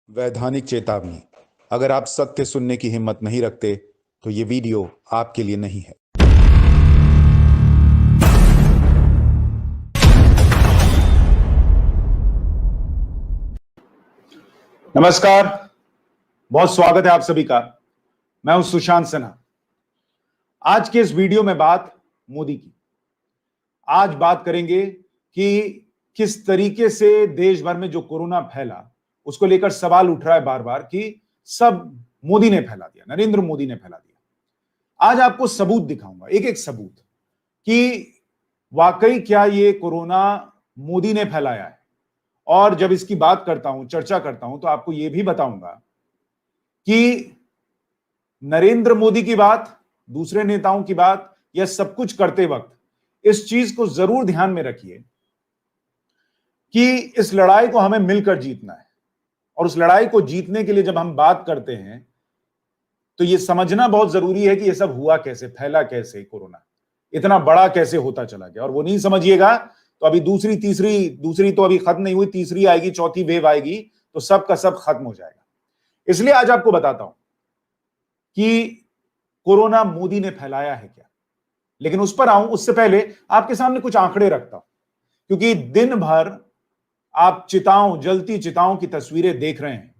वैधानिक चेतावनी। अगर आप सत्य सुनने की हिम्मत नहीं रखते तो ये वीडियो आपके लिए नहीं है। नमस्कार, बहुत स्वागत है आप सभी का। मैं हूं सुशांत सिन्हा। आज के इस वीडियो में बात मोदी की। आज बात करेंगे कि किस तरीके से देश भर में जो कोरोना फैला उसको लेकर सवाल उठ रहा है बार बार कि सब मोदी ने फैला दिया, नरेंद्र मोदी ने फैला दिया। आज आपको सबूत दिखाऊंगा, एक एक सबूत, कि वाकई क्या ये कोरोना मोदी ने फैलाया है। और जब इसकी बात करता हूं, चर्चा करता हूं, तो आपको यह भी बताऊंगा कि नरेंद्र मोदी की बात, दूसरे नेताओं की बात, यह सब कुछ करते वक्त इस चीज को जरूर ध्यान में रखिए कि इस लड़ाई को हमें मिलकर जीतना है। और उस लड़ाई को जीतने के लिए जब हम बात करते हैं तो यह समझना बहुत जरूरी है कि यह सब हुआ कैसे, फैला कैसे, कोरोना इतना बड़ा कैसे होता चला गया। और वो नहीं समझिएगा तो अभी दूसरी तो अभी खत्म नहीं हुई, तीसरी आएगी, चौथी वेव आएगी तो सब का सब खत्म हो जाएगा। इसलिए आज आपको बताता हूं कि कोरोना मोदी ने फैलाया है क्या। लेकिन उस पर आऊं उससे पहले आपके सामने कुछ आंकड़े रखता हूं, क्योंकि दिन भर आप जलती चिताओं की तस्वीरें देख रहे हैं,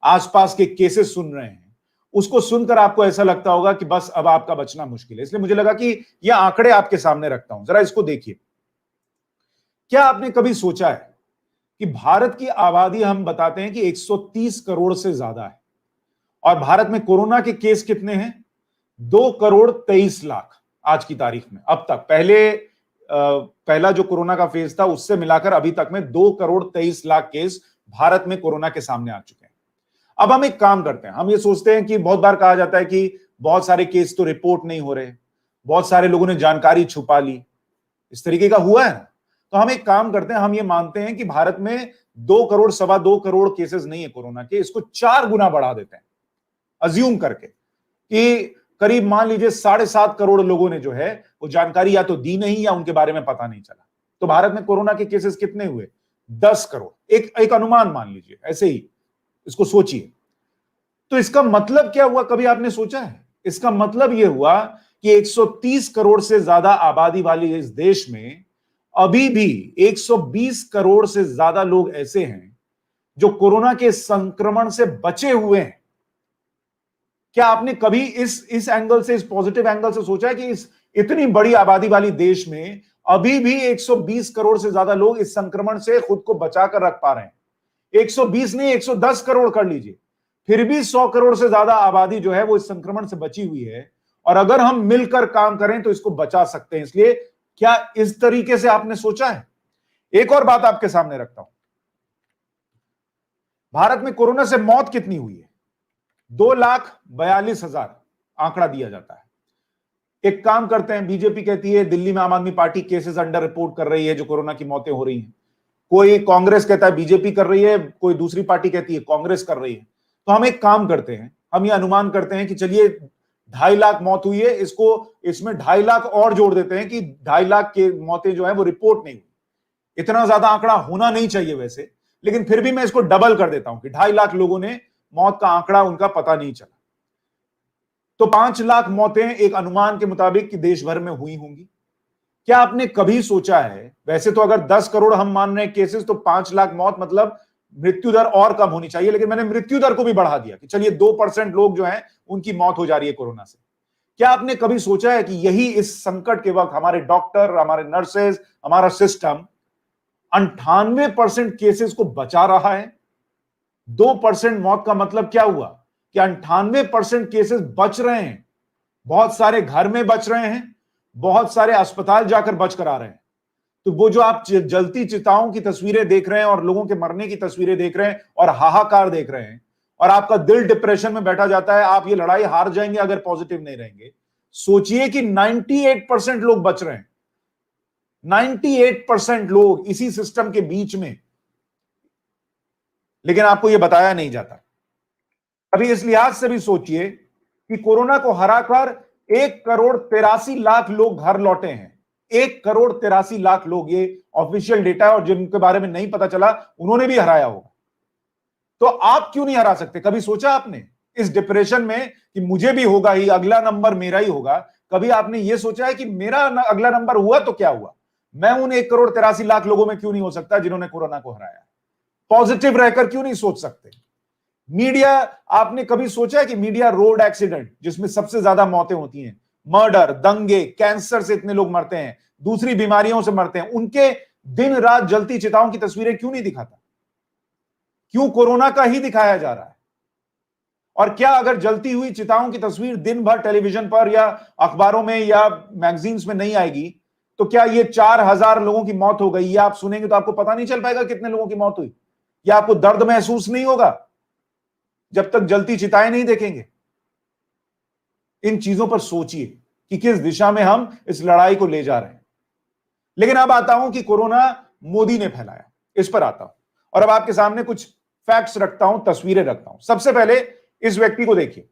आसपास के केसेस सुन रहे हैं। उसको सुनकर आपको ऐसा लगता होगा कि बस अब आपका बचना मुश्किल है। इसलिए मुझे लगा कि यह आंकड़े आपके सामने रखता हूं, जरा इसको देखिए। क्या आपने कभी सोचा है कि भारत की आबादी, हम बताते हैं कि 130 करोड़ से ज्यादा है, और भारत में कोरोना के केस कितने हैं? 2,23,00,000 आज की तारीख में। अब तक पहला जो कोरोना का फेज था उससे मिलाकर अभी तक में 2,23,00,000 केस भारत में कोरोना के सामने आ चुके हैं। अब हम एक काम करते हैं, हम ये सोचते हैं कि बहुत बार कहा जाता है कि बहुत सारे केस तो रिपोर्ट नहीं हो रहे, बहुत सारे लोगों ने जानकारी छुपा ली, इस तरीके का हुआ है ना। तो हम एक काम करते हैं, हम ये मानते हैं कि भारत में 2 करोड़, 2.25 करोड़ केसेस नहीं है कोरोना के, इसको 4 गुना बढ़ा देते हैं, अज्यूम करके कि करीब मान लीजिए 7.5 करोड़ लोगों ने जो है वो जानकारी या तो दी नहीं या उनके बारे में पता नहीं चला। तो भारत में कोरोना के केसेस कितने हुए? 10 करोड़। एक अनुमान मान लीजिए, ऐसे ही इसको सोचिए। तो इसका मतलब क्या हुआ, कभी आपने सोचा है? इसका मतलब यह हुआ कि 130 करोड़ से ज्यादा आबादी वाली इस देश में अभी भी 120 करोड़ से ज्यादा लोग ऐसे हैं जो कोरोना के संक्रमण से बचे हुए हैं। क्या आपने कभी इस एंगल से, इस पॉजिटिव एंगल से सोचा है कि इस इतनी बड़ी आबादी वाली देश में अभी भी 120 करोड़ से ज्यादा लोग इस संक्रमण से खुद को बचाकर रख पा रहे हैं? 120 नहीं, 110 करोड़ कर लीजिए, फिर भी 100 करोड़ से ज्यादा आबादी जो है वो इस संक्रमण से बची हुई है। और अगर हम मिलकर काम करें तो इसको बचा सकते हैं। इसलिए क्या इस तरीके से आपने सोचा है? एक और बात आपके सामने रखता हूं, भारत में कोरोना से मौत कितनी हुई है? 2,42,000 आंकड़ा दिया जाता है। एक काम करते हैं, बीजेपी कहती है दिल्ली में आम आदमी पार्टी केसेस अंडर रिपोर्ट कर रही है, जो कोरोना की मौतें हो रही हैं। कोई कांग्रेस कहता है बीजेपी कर रही है, कोई दूसरी पार्टी कहती है कांग्रेस कर रही है। तो हम एक काम करते हैं, हम ये अनुमान करते हैं कि चलिए 2.5 लाख मौत हुई है, इसमें 2.5 लाख और जोड़ देते हैं कि 2.5 लाख के मौतें जो है वो रिपोर्ट नहीं हुई। इतना ज्यादा आंकड़ा होना नहीं चाहिए वैसे, लेकिन फिर भी मैं इसको डबल कर देता हूं कि 2.5 लाख लोगों ने मौत का आंकड़ा उनका पता नहीं चला। तो 5 लाख मौतें एक अनुमान के मुताबिक कि देश भर में हुई होंगी। क्या आपने कभी सोचा है, वैसे तो अगर 10 करोड़ हम मान रहे हैं केसेस, तो 5 लाख मौत मतलब मृत्यु दर और कम होनी चाहिए, लेकिन मैंने मृत्यु दर को भी बढ़ा दिया कि चलिए 2% लोग जो हैं उनकी मौत हो जा रही है कोरोना से। क्या आपने कभी सोचा है कि यही इस संकट के वक्त हमारे डॉक्टर, हमारे नर्सेज, हमारा सिस्टम 98% केसेस को बचा रहा है? 2% मौत का मतलब क्या हुआ कि 98% केसेस बच रहे हैं। बहुत सारे घर में बच रहे हैं, बहुत सारे अस्पताल जाकर बच कर आ रहे हैं। तो वो जो आप जलती चिताओं की तस्वीरें देख रहे हैं और लोगों के मरने की तस्वीरें देख रहे हैं और हाहाकार देख रहे हैं, और आपका दिल डिप्रेशन में बैठा जाता है, आप ये लड़ाई हार जाएंगे अगर पॉजिटिव नहीं रहेंगे। सोचिए कि 98% लोग बच रहे हैं, 98% लोग इसी सिस्टम के बीच में, लेकिन आपको यह बताया नहीं जाता। अभी इस लिहाज से भी सोचिए कि कोरोना को हराकर 1,83,00,000 लोग घर लौटे हैं। 1,83,00,000 लोग, ये ऑफिशियल डेटा है, और जिनके बारे में नहीं पता चला उन्होंने भी हराया होगा। तो आप क्यों नहीं हरा सकते? कभी सोचा आपने इस डिप्रेशन में कि मुझे भी होगा ही, अगला नंबर मेरा ही होगा? कभी आपने यह सोचा है कि मेरा अगला नंबर हुआ तो क्या हुआ, मैं उन 1,83,00,000 लोगों में क्यों नहीं हो सकता जिन्होंने कोरोना को हराया? पॉजिटिव रहकर क्यों नहीं सोच सकते? मीडिया, आपने कभी सोचा है कि मीडिया रोड एक्सीडेंट जिसमें सबसे ज्यादा मौतें होती हैं, मर्डर, दंगे, कैंसर से इतने लोग मरते हैं, दूसरी बीमारियों से मरते हैं, उनके दिन रात जलती चिताओं की तस्वीरें क्यों नहीं दिखाता? क्यों कोरोना का ही दिखाया जा रहा है? और क्या अगर जलती हुई चिताओं की तस्वीर दिन भर टेलीविजन पर या अखबारों में या मैगजीन्स में नहीं आएगी तो क्या ये 4,000 लोगों की मौत हो गई, या आप सुनेंगे तो आपको पता नहीं चल पाएगा कितने लोगों की मौत हुई, या आपको दर्द महसूस नहीं होगा जब तक जलती चिताएं नहीं देखेंगे? इन चीजों पर सोचिए कि किस दिशा में हम इस लड़ाई को ले जा रहे हैं। लेकिन अब आता हूं कि कोरोना मोदी ने फैलाया, इस पर आता हूं और अब आपके सामने कुछ फैक्ट्स रखता हूं, तस्वीरें रखता हूं। सबसे पहले इस व्यक्ति को देखिए,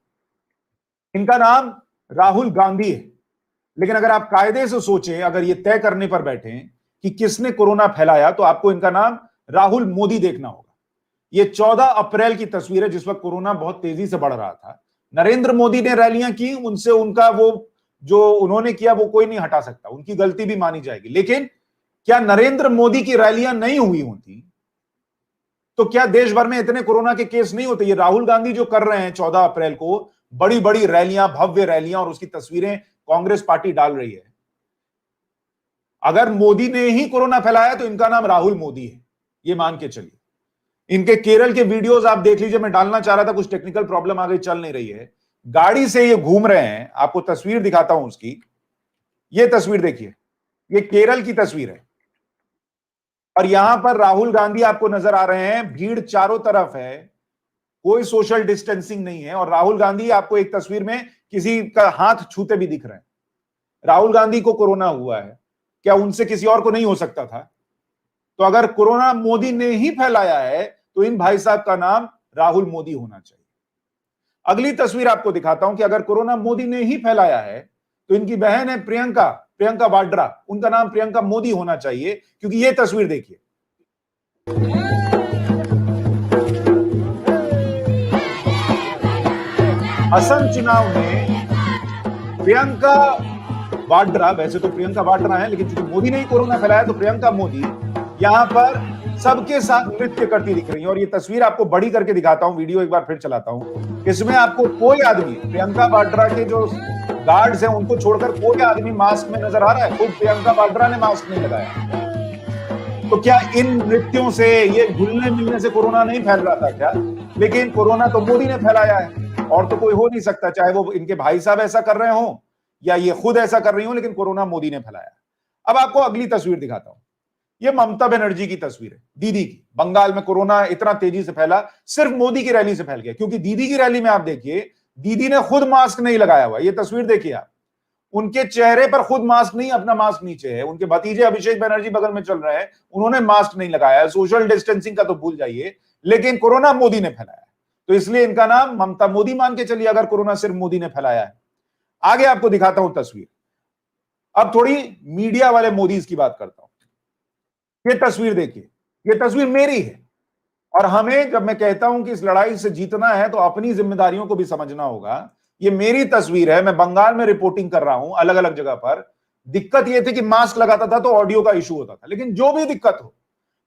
इनका नाम राहुल गांधी है। लेकिन अगर आप कायदे से सोचें, अगर ये तय करने पर बैठे कि किसने कोरोना फैलाया, तो आपको इनका नाम राहुल मोदी देखना होगा। ये 14 अप्रैल की तस्वीर है जिस वक्त कोरोना बहुत तेजी से बढ़ रहा था। नरेंद्र मोदी ने रैलियां की, उनसे उनका वो जो उन्होंने किया वो कोई नहीं हटा सकता, उनकी गलती भी मानी जाएगी। लेकिन क्या नरेंद्र मोदी की रैलियां नहीं हुई होती तो क्या देश भर में इतने कोरोना के केस नहीं होते? ये राहुल गांधी जो कर रहे हैं 14 अप्रैल को बड़ी बड़ी रैलियां, भव्य रैलियां, और उसकी तस्वीरें कांग्रेस पार्टी डाल रही है। अगर मोदी ने ही कोरोना फैलाया तो इनका नाम राहुल मोदी है, ये मान के चलिए। इनके केरल के वीडियोस आप देख लीजिए, मैं डालना चाह रहा था, कुछ टेक्निकल प्रॉब्लम आ गई, चल नहीं रही है। गाड़ी से ये घूम रहे हैं, आपको तस्वीर दिखाता हूं उसकी। ये तस्वीर देखिए, ये केरल की तस्वीर है और यहां पर राहुल गांधी आपको नजर आ रहे हैं, भीड़ चारों तरफ है, कोई सोशल डिस्टेंसिंग नहीं है। और राहुल गांधी आपको एक तस्वीर में किसी का हाथ छूते भी दिख रहे हैं। राहुल गांधी को कोरोना हुआ है, क्या उनसे किसी और को नहीं हो सकता था? तो अगर कोरोना मोदी ने ही फैलाया है तो इन भाई साहब का नाम राहुल मोदी होना चाहिए। अगली तस्वीर आपको दिखाता हूं कि अगर कोरोना मोदी ने ही फैलाया है तो इनकी बहन है प्रियंका वाड्रा, उनका नाम प्रियंका मोदी होना चाहिए, क्योंकि ये तस्वीर देखिए। असम चुनाव में प्रियंका वाड्रा, वैसे तो प्रियंका वाड्रा है, लेकिन चूंकि मोदी ने ही कोरोना फैलाया तो प्रियंका मोदी यहां पर सबके साथ नृत्य करती दिख रही है। और ये तस्वीर आपको बड़ी करके दिखाता हूं, वीडियो एक बार फिर चलाता हूं। इसमें आपको कोई आदमी, प्रियंका वाड्रा के जो गार्ड्स हैं उनको छोड़कर कोई आदमी मास्क में नजर आ रहा है? खुद प्रियंका वाड्रा ने मास्क नहीं लगाया। तो क्या इन नृत्यों से, ये घुलने मिलने से कोरोना नहीं फैल रहा था क्या? लेकिन कोरोना तो मोदी ने फैलाया है और तो कोई हो नहीं सकता, चाहे वो इनके भाई साहब ऐसा कर रहे हो या ये खुद ऐसा कर रही हो, लेकिन कोरोना मोदी ने फैलाया। अब आपको अगली तस्वीर दिखाता हूं। ये ममता बनर्जी की तस्वीर है, दीदी की। बंगाल में कोरोना इतना तेजी से फैला, सिर्फ मोदी की रैली से फैल गया, क्योंकि दीदी की रैली में आप देखिए, दीदी ने खुद मास्क नहीं लगाया हुआ। ये तस्वीर देखिए आप, उनके चेहरे पर खुद मास्क नहीं, अपना मास्क नीचे है। उनके भतीजे अभिषेक बनर्जी बगल में चल रहे हैं, उन्होंने मास्क नहीं लगाया है। सोशल डिस्टेंसिंग का तो भूल जाइए, लेकिन कोरोना मोदी ने फैलाया, तो इसलिए इनका नाम ममता मोदी मान के चलिए, अगर कोरोना सिर्फ मोदी ने फैलाया है। आगे आपको दिखाता हूं तस्वीर। अब थोड़ी मीडिया वाले मोदी की बात करता हूं। ये तस्वीर देखिए, ये तस्वीर मेरी है। और हमें, जब मैं कहता हूं कि इस लड़ाई से जीतना है तो अपनी जिम्मेदारियों को भी समझना होगा। ये मेरी तस्वीर है, मैं बंगाल में रिपोर्टिंग कर रहा हूं, अलग अलग जगह पर। दिक्कत यह थी कि मास्क लगाता था तो ऑडियो का इशू होता था, लेकिन जो भी दिक्कत हो,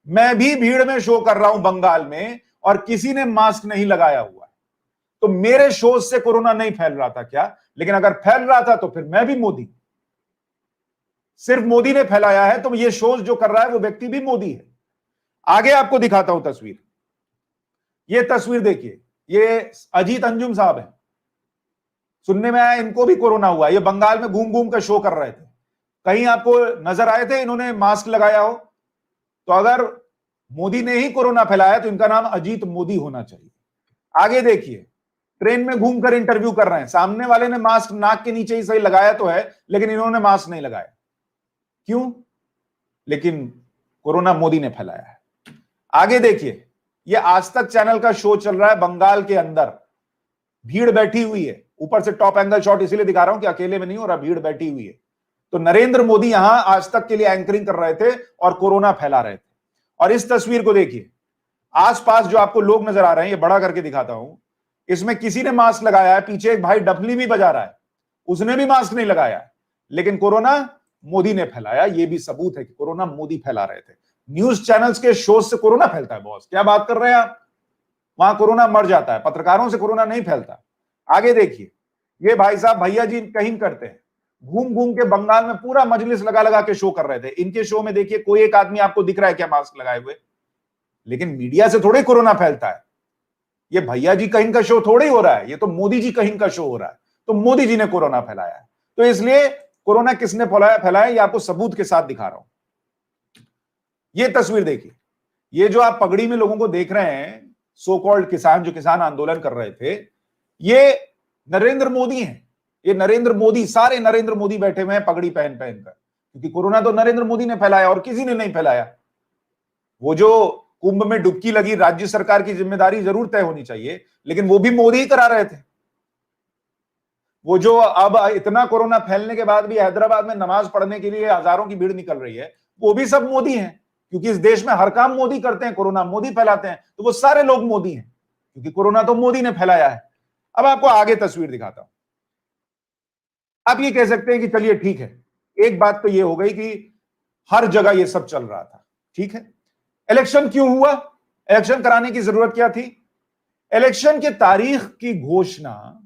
मैं भी भीड़ में शो कर रहा हूं बंगाल में और किसी ने मास्क नहीं लगाया हुआ है। तो मेरे शो से कोरोना नहीं फैल रहा था क्या? लेकिन अगर फैल रहा था तो फिर मैं भी मोदी। सिर्फ मोदी ने फैलाया है तो ये शोज जो कर रहा है वो व्यक्ति भी मोदी है। आगे आपको दिखाता हूं तस्वीर। ये तस्वीर देखिए, ये अजीत अंजुम साहब हैं, सुनने में आया इनको भी कोरोना हुआ। ये बंगाल में घूम घूम कर शो कर रहे थे, कहीं आपको नजर आए थे इन्होंने मास्क लगाया हो? तो अगर मोदी ने ही कोरोना फैलाया तो इनका नाम अजीत मोदी होना चाहिए। आगे देखिए, ट्रेन में घूमकर इंटरव्यू कर रहे हैं, सामने वाले ने मास्क नाक के नीचे ही सही लगाया तो है, लेकिन इन्होंने मास्क नहीं लगाया। क्यों? लेकिन कोरोना मोदी ने फैलाया है। आगे देखिए, ये आज तक चैनल का शो चल रहा है बंगाल के अंदर, भीड़ बैठी हुई है। ऊपर से टॉप एंगल शॉट इसलिए दिखा रहा हूं कि अकेले में नहीं हो रहा, भीड़ बैठी हुई है। तो नरेंद्र मोदी यहां आज तक के लिए एंकरिंग कर रहे थे और कोरोना फैला रहे थे। और इस तस्वीर को देखिए, आसपास जो आपको लोग नजर आ रहे हैं, ये बड़ा करके दिखाता हूं, इसमें किसी ने मास्क लगाया है, पीछे एक भाई डफली भी बजा रहा है, उसने भी मास्क नहीं लगाया है, लेकिन कोरोना मोदी ने फैलाया। ये भी सबूत है कि कोरोना मोदी फैला रहे थे। न्यूज चैनल्स के शोज से कोरोना फैलता है बॉस, क्या बात कर रहे हैं आप? वहां कोरोना मर जाता है, पत्रकारों से कोरोना नहीं फैलता। आगे देखिए, ये भाई साहब भैया जी कहीं करते हैं, घूम घूम के बंगाल में पूरा मजलिस लगा लगा के शो कर रहे थे। इनके शो में देखिए कोई एक आदमी आपको दिख रहा है क्या मास्क लगाए हुए? लेकिन मीडिया से थोड़े कोरोना फैलता है। ये भैया जी कहीं का शो थोड़े ही हो रहा है, ये तो मोदी जी कहीं का शो हो रहा है। तो मोदी जी ने कोरोना फैलाया है। तो इसलिए कोरोना किसने फैलाया ये आपको सबूत के साथ दिखा रहा हूं। ये तस्वीर देखिए, ये जो आप पगड़ी में लोगों को देख रहे हैं, सो कॉल्ड किसान, जो किसान आंदोलन कर रहे थे, ये नरेंद्र मोदी हैं। ये नरेंद्र मोदी, सारे नरेंद्र मोदी बैठे हुए हैं पगड़ी पहन पहन कर, क्योंकि कोरोना तो नरेंद्र मोदी ने फैलाया और किसी ने नहीं फैलाया। वो जो कुंभ में डुबकी लगी, राज्य सरकार की जिम्मेदारी जरूर तय होनी चाहिए, लेकिन वो भी मोदी ही करा रहे थे। वो जो अब इतना कोरोना फैलने के बाद भी हैदराबाद में नमाज पढ़ने के लिए हजारों की भीड़ निकल रही है, वो भी सब मोदी हैं, क्योंकि इस देश में हर काम मोदी करते हैं, कोरोना मोदी फैलाते हैं, तो वो सारे लोग मोदी हैं, क्योंकि कोरोना तो मोदी ने फैलाया है। अब आपको आगे तस्वीर दिखाता हूं। आप ये कह सकते हैं कि चलिए ठीक है, एक बात तो ये हो गई कि हर जगह ये सब चल रहा था, ठीक है। इलेक्शन क्यों हुआ? इलेक्शन कराने की जरूरत क्या थी? इलेक्शन के तारीख की घोषणा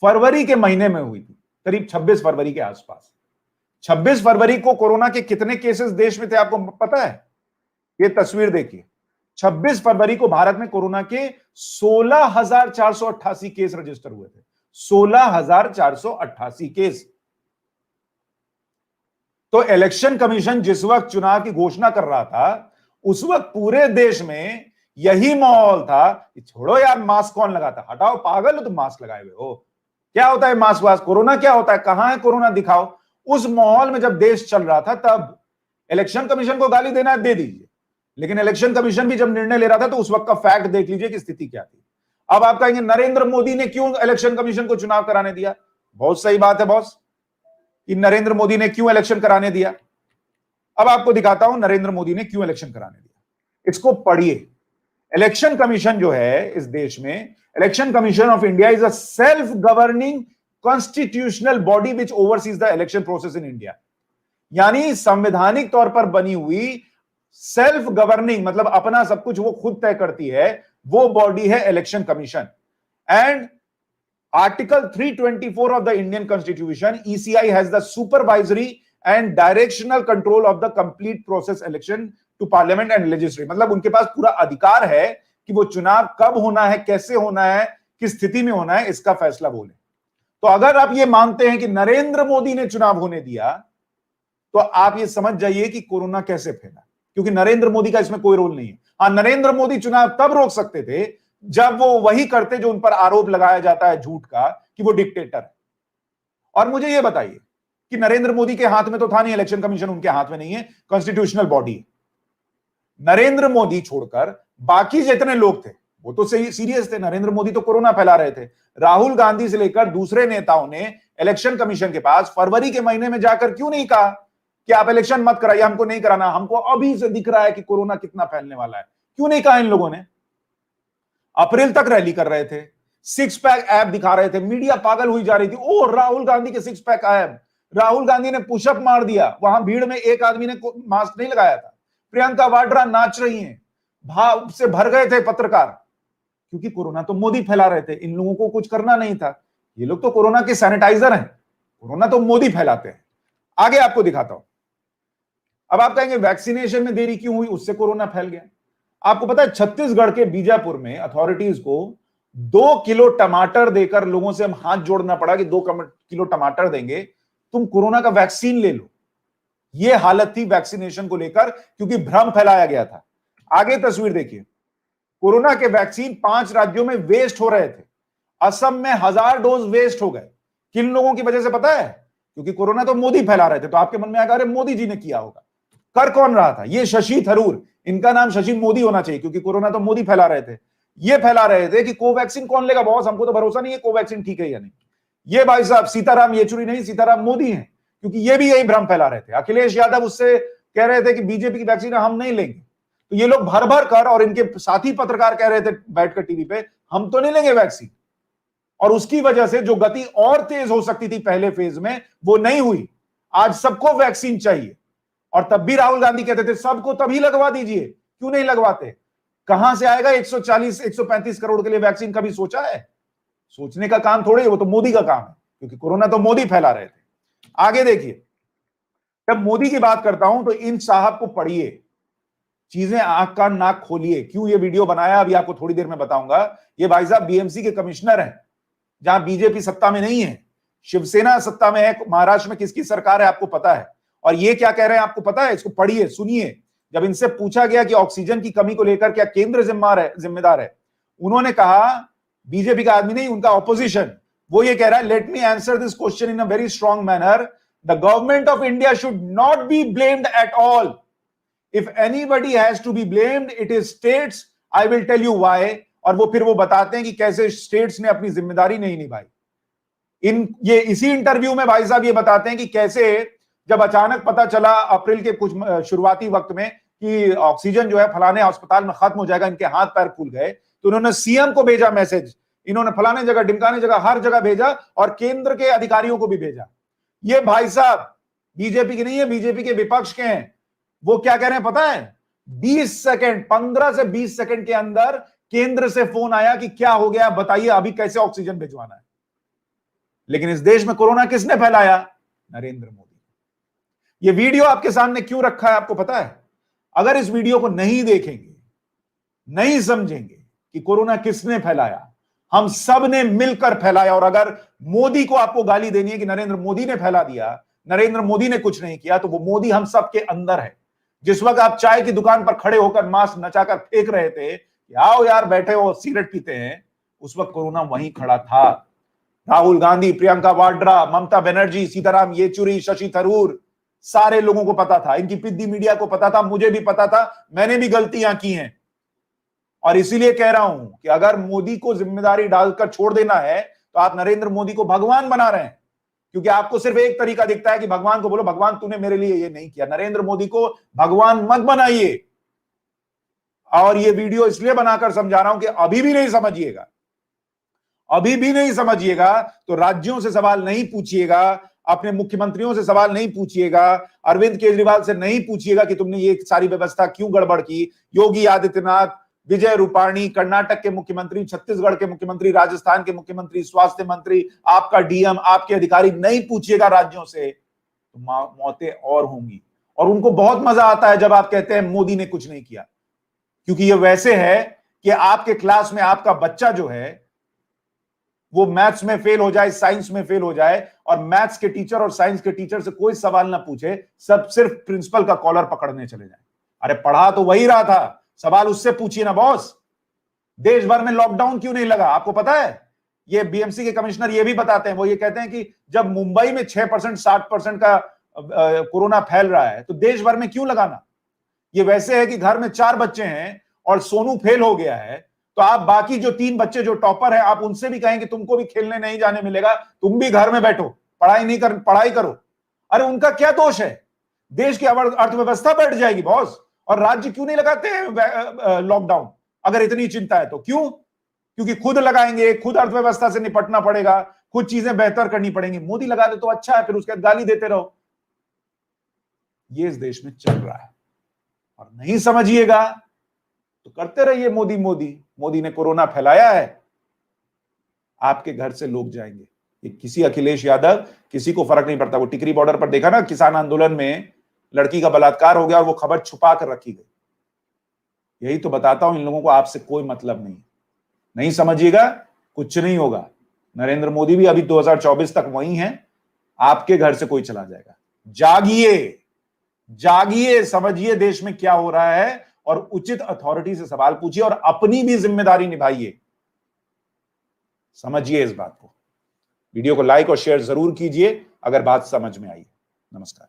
फरवरी के महीने में हुई थी, करीब 26 फरवरी के आसपास। 26 फरवरी को कोरोना के कितने केसेस देश में थे आपको पता है? ये तस्वीर देखिए, 26 फरवरी को भारत में कोरोना के 16,488 केस रजिस्टर हुए थे। 16,488 केस। तो इलेक्शन कमीशन जिस वक्त चुनाव की घोषणा कर रहा था, उस वक्त पूरे देश में यही माहौल था कि छोड़ो यार, मास्क कौन लगाता, हटाओ, पागल हो तुम, मास्क लगाए हुए हो, क्या होता है मास्क वास्क, कोरोना क्या होता है, कहां है कोरोना, दिखाओ। उस माहौल में जब देश चल रहा था, तब इलेक्शन कमीशन को गाली देना है दे दीजिए, लेकिन इलेक्शन कमीशन भी जब निर्णय ले रहा था तो उस वक्त का फैक्ट देख लीजिए कि स्थिति क्या थी। अब आप कहेंगे नरेंद्र मोदी ने क्यों इलेक्शन कमीशन को चुनाव कराने दिया? बहुत सही बात है बॉस, कि नरेंद्र मोदी ने क्यों इलेक्शन कराने दिया। अब आपको दिखाता हूं नरेंद्र मोदी ने क्यों इलेक्शन कराने दिया, इसको पढ़िए। इलेक्शन कमीशन जो है इस देश में, election commission of India is a self governing constitutional body which overseas the election process in India. यानी संवैधानिक तौर पर बनी हुई सेल्फ गवर्निंग, मतलब अपना सब कुछ वो खुद तय करती है, वो बॉडी है election commission. And article 324 of the Indian constitution, ECI has the supervisory and directional control of the complete process election to parliament and legislature. मतलब उनके पास पूरा अधिकार है कि वो चुनाव कब होना है, कैसे होना है, किस स्थिति में होना है, इसका फैसला बोले। तो अगर आप ये मानते हैं कि नरेंद्र मोदी ने चुनाव होने दिया, तो आप ये समझ जाइए कि कोरोना कैसे फैला, क्योंकि नरेंद्र मोदी का इसमें कोई रोल नहीं है। हाँ, नरेंद्र मोदी चुनाव तब रोक सकते थे जब वो वही करते जो उन पर आरोप लगाया जाता है झूठ का, कि वो डिक्टेटर है। और मुझे ये बताइए कि नरेंद्र मोदी के हाथ में तो था नहीं, इलेक्शन कमीशन उनके हाथ में नहीं है, कॉन्स्टिट्यूशनल बॉडी है। नरेंद्र मोदी छोड़कर बाकी जितने लोग थे वो तो सही सीरियस थे, नरेंद्र मोदी तो कोरोना फैला रहे थे। राहुल गांधी से लेकर दूसरे नेताओं ने इलेक्शन कमीशन के पास फरवरी के महीने में जाकर क्यों नहीं कहा कि आप इलेक्शन मत कराइए, हमको नहीं कराना, हमको अभी से दिख रहा है कि कोरोना कितना फैलने वाला है? क्यों नहीं कहा इन लोगों ने? अप्रैल तक रैली कर रहे थे, सिक्स पैक ऐप दिखा रहे थे, मीडिया पागल हुई जा रही थी, ओ राहुल गांधी के six pack abs, Rahul Gandhi ने पुशअप मार दिया, वहां भीड़ में एक आदमी ने मास्क नहीं लगाया था, प्रियंका वाड्रा नाच रही हैं, भाव से भर गए थे पत्रकार, क्योंकि कोरोना तो मोदी फैला रहे थे, इन लोगों को कुछ करना नहीं था। ये लोग तो कोरोना के सैनिटाइजर हैं, कोरोना तो मोदी फैलाते हैं। आगे आपको दिखाता हूं। अब आप कहेंगे वैक्सीनेशन में देरी क्यों हुई, उससे कोरोना फैल गया। आपको पता है छत्तीसगढ़ के बीजापुर में अथॉरिटीज को 2 किलो टमाटर देकर लोगों से हम हाथ जोड़ना पड़ा कि 2 किलो टमाटर देंगे, तुम कोरोना का वैक्सीन ले लो। यह हालत थी वैक्सीनेशन को लेकर, क्योंकि भ्रम फैलाया गया था। आगे तस्वीर देखिए, कोरोना के वैक्सीन 5 राज्यों में वेस्ट हो रहे थे। असम में 1000 डोज वेस्ट हो गए। किन लोगों की वजह से पता है? क्योंकि कोरोना तो मोदी फैला रहे थे। तो आपके मन में आएगा अरे मोदी जी ने किया होगा। कर कौन रहा था? ये शशि थरूर, इनका नाम शशि मोदी होना चाहिए, क्योंकि कोरोना तो मोदी फैला रहे थे। ये फैला रहे थे कि कोवैक्सीन कौन लेगा बॉस, हमको तो भरोसा नहीं है कोवैक्सीन ठीक है या नहीं। ये भाई साहब सीताराम येचुरी नहीं, सीताराम मोदी हैं, क्योंकि ये भी यही भ्रम फैला रहे थे। अखिलेश यादव उससे कह रहे थे कि बीजेपी की वैक्सीन हम नहीं लेंगे। तो ये लोग भर भर कर, और इनके साथी पत्रकार कह रहे थे बैठकर टीवी पे, हम तो नहीं लेंगे वैक्सीन। और उसकी वजह से जो गति और तेज हो सकती थी पहले फेज में, वो नहीं हुई। आज सबको वैक्सीन चाहिए, और तब भी राहुल गांधी कहते थे सबको तभी लगवा दीजिए, क्यों नहीं लगवाते? कहां से आएगा 140 135 करोड़ के लिए वैक्सीन? कभी सोचा है? सोचने का काम थोड़े, वो तो मोदी का काम है, क्योंकि कोरोना तो मोदी फैला रहे थे। आगे देखिए, जब मोदी की बात करता हूं तो इन साहब को पढ़िए, चीजें आंख कान नाक खोलिए। क्यों ये वीडियो बनाया अभी आपको थोड़ी देर में बताऊंगा। ये भाई साहब बीएमसी के कमिश्नर हैं, जहां बीजेपी सत्ता में नहीं है, शिवसेना सत्ता में है। महाराष्ट्र में किसकी सरकार है आपको पता है। और ये क्या कह रहे हैं आपको पता है? इसको पढ़िए, सुनिए। जब इनसे पूछा गया कि ऑक्सीजन की कमी को लेकर क्या केंद्र जिम्मेदार है, उन्होंने कहा, बीजेपी का आदमी नहीं, उनका ऑपोजिशन, वो ये कह रहा है, let me answer this question in a very strong manner, the government of India should not be blamed at all. If anybody has to be blamed it is states, I will tell you why. और वो फिर वो बताते हैं कि कैसे states ने अपनी जिम्मेदारी नहीं निभाई। ये इसी इंटरव्यू में भाई साहब ये बताते हैं कि कैसे जब अचानक पता चला अप्रैल के कुछ शुरुआती वक्त में कि ऑक्सीजन जो है फलाने अस्पताल में खत्म हो जाएगा, इनके हाथ पैर फूल गए, तो उन्होंने सीएम को भेजा मैसेज, इन्होंने फलाने जगह ढिमकाने जगह हर जगह भेजा, और केंद्र के अधिकारियों को भी भेजा। ये भाई साहब बीजेपी के नहीं है, बीजेपी के विपक्ष के हैं। वो क्या कह रहे हैं पता है? 20 सेकंड, 15 से 20 सेकंड के अंदर केंद्र से फोन आया कि क्या हो गया, बताइए अभी कैसे ऑक्सीजन भिजवाना है। लेकिन इस देश में कोरोना किसने फैलाया? नरेंद्र मोदी। ये वीडियो आपके सामने क्यों रखा है आपको पता है? अगर इस वीडियो को नहीं देखेंगे, नहीं समझेंगे कि कोरोना किसने फैलाया, हम सब ने मिलकर फैलाया। और अगर मोदी को आपको गाली देनी है कि नरेंद्र मोदी ने फैला दिया, नरेंद्र मोदी ने कुछ नहीं किया, तो वो मोदी हम सब के अंदर है। जिस वक्त आप चाय की दुकान पर खड़े होकर मास्क नचाकर फेंक रहे थे, आओ यार बैठे हो सिगरेट पीते हैं, उस वक्त कोरोना वहीं खड़ा था। राहुल गांधी, प्रियंका वाड्रा, ममता बनर्जी, सीताराम येचुरी, शशि थरूर, सारे लोगों को पता था, इनकी पिद्दी मीडिया को पता था, मुझे भी पता था, मैंने भी गलतियां की हैं। और इसीलिए कह रहा हूं कि अगर मोदी को जिम्मेदारी डालकर छोड़ देना है तो आप नरेंद्र मोदी को भगवान बना रहे हैं, क्योंकि आपको सिर्फ एक तरीका दिखता है कि भगवान को बोलो, भगवान तूने मेरे लिए ये नहीं किया। नरेंद्र मोदी को भगवान मत बनाइए। और ये वीडियो इसलिए बनाकर समझा रहा हूं कि अभी भी नहीं समझिएगा, अभी भी नहीं समझिएगा तो राज्यों से सवाल नहीं पूछिएगा, अपने मुख्यमंत्रियों से सवाल नहीं पूछिएगा, अरविंद केजरीवाल से नहीं पूछिएगा कि तुमने ये सारी व्यवस्था क्यों गड़बड़ की। योगी आदित्यनाथ, विजय रूपाणी, कर्नाटक के मुख्यमंत्री, छत्तीसगढ़ के मुख्यमंत्री, राजस्थान के मुख्यमंत्री, स्वास्थ्य मंत्री, आपका डीएम, आपके अधिकारी, नहीं पूछिएगा राज्यों से, तो मौतें और होंगी। और उनको बहुत मजा आता है जब आप कहते हैं मोदी ने कुछ नहीं किया, क्योंकि ये वैसे है कि आपके क्लास में आपका बच्चा जो है वो मैथ्स में फेल हो जाए, साइंस में फेल हो जाए, और मैथ्स के टीचर और साइंस के टीचर से कोई सवाल ना पूछे, सब सिर्फ प्रिंसिपल का कॉलर पकड़ने चले जाए। अरे पढ़ा तो वही रहा था, सवाल उससे पूछिए ना बॉस। देश भर में लॉकडाउन क्यों नहीं लगा आपको पता है? ये बीएमसी के कमिश्नर ये भी बताते हैं, वो ये कहते हैं कि जब मुंबई में 6% 60% का कोरोना फैल रहा है तो देश भर में क्यों लगाना? ये वैसे है कि घर में 4 बच्चे हैं और सोनू फेल हो गया है, तो आप बाकी जो 3 बच्चे जो टॉपर हैं, आप उनसे भी कहें कि तुमको भी खेलने नहीं जाने मिलेगा, तुम भी घर में बैठो, पढ़ाई करो। अरे उनका क्या दोष है? देश की अर्थव्यवस्था बैठ जाएगी बॉस। और राज्य क्यों नहीं लगाते हैं लॉकडाउन? अगर इतनी चिंता है तो क्यों? क्योंकि खुद लगाएंगे, खुद अर्थव्यवस्था से निपटना पड़ेगा, खुद चीजें बेहतर करनी पड़ेंगी। मोदी लगा दे तो अच्छा है, फिर उसके बाद गाली देते रहो। ये इस देश में चल रहा है, और नहीं समझिएगा तो करते रहिए मोदी मोदी। मोदी ने कोरोना फैलाया है, आपके घर से लोग जाएंगे। ये किसी अखिलेश यादव, किसी को फर्क नहीं पड़ता। वो टिकरी बॉर्डर पर देखा ना, किसान आंदोलन में लड़की का बलात्कार हो गया और वो खबर छुपा कर रखी गई। यही तो बताता हूं, इन लोगों को आपसे कोई मतलब नहीं। नहीं समझिएगा कुछ नहीं होगा। नरेंद्र मोदी भी अभी 2024 तक वही हैं, आपके घर से कोई चला जाएगा। जागिए, जागिए, समझिए देश में क्या हो रहा है, और उचित अथॉरिटी से सवाल पूछिए और अपनी भी जिम्मेदारी निभाइए। समझिए इस बात को। वीडियो को लाइक और शेयर जरूर कीजिए अगर बात समझ में आई। नमस्कार।